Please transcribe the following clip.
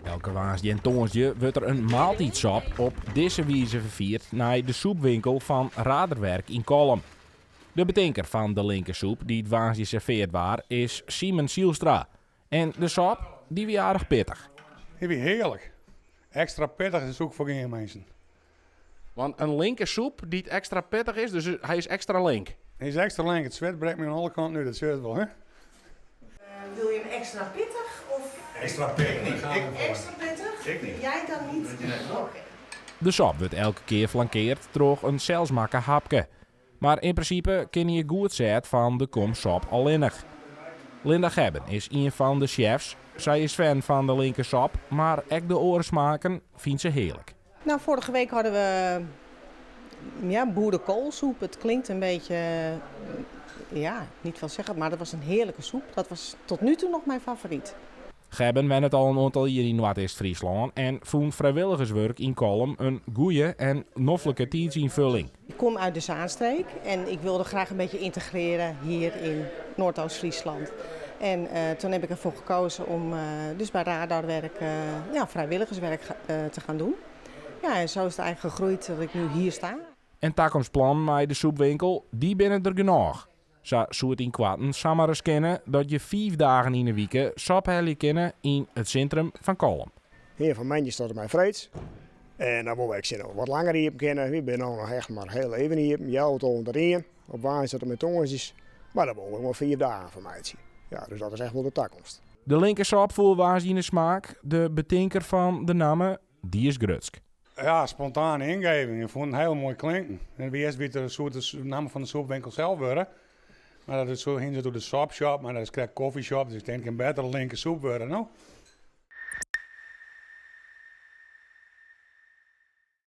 Elke woensdag en toonsje wordt er een maaltijdsop op deze wijze vervierd naar de soepwinkel van Raderwerk in Kolm. De bedenker van de linkersoep die het woensdag serveerd waar is Simon Sielstra. En de sop, die was aardig pittig. Die was heerlijk. Extra pittig is ook voor geen mensen. Want een linkersoep die het extra pittig is, dus hij is extra link. Hij is extra lang. Het zwet breekt me aan alle kanten nu, dat zweet wel, hè? Wil je hem extra pittig of Extra pittig. extra pittig? Ik niet. Jij dan niet? Oké. De sop wordt elke keer flankeerd door een zelfsmakke hapje. Maar in principe ken je goed zet van de kom sop alleenig. Linda Gebben is een van de chefs. Zij is fan van de linkersop, maar ook de oorensmaken vindt ze heerlijk. Nou, vorige week hadden we boerenkoolsoep. Het klinkt een beetje, niet veel zeggen, maar dat was een heerlijke soep. Dat was tot nu toe nog mijn favoriet. Gebben wen het al een aantal jaar in Noord-Est-Friesland en vond vrijwilligerswerk in Kolm een goeie en noffelijke tijdsinvulling. Ik kom uit de Zaanstreek en ik wilde graag een beetje integreren hier in Noordoost-Friesland. En toen heb ik ervoor gekozen om dus bij Radarwerk vrijwilligerswerk te gaan doen. Ja, en zo is het eigenlijk gegroeid dat ik nu hier sta. En toekomstplan met de soepwinkel, die binnen er genoeg. Zo zou het in kwaten samen eens kennen dat je 5 dagen in de week sop hellen kennen in het centrum van Kolm. Hier van mij staat mij vreeds. En dan wil ik ze nog wat langer hier kennen. We zijn nog echt maar heel even hier. Je auto onderin. Op woensdag met tongetjes. Maar dan wil ik maar 4 dagen van mij zien. Ja, dus dat is echt wel de toekomst. De linkersop voelt waar in de smaak. De betinker van de namen, die is Grutsk. Ja, spontane ingeving. Ik vond het heel mooi klinken. En wie is weer de naam van de soepwinkel zelf worden. Maar dat is zo ging ze door de sopshop, maar dat is krijg coffeeshop. Dus ik denk een betere linkersoep worden, no?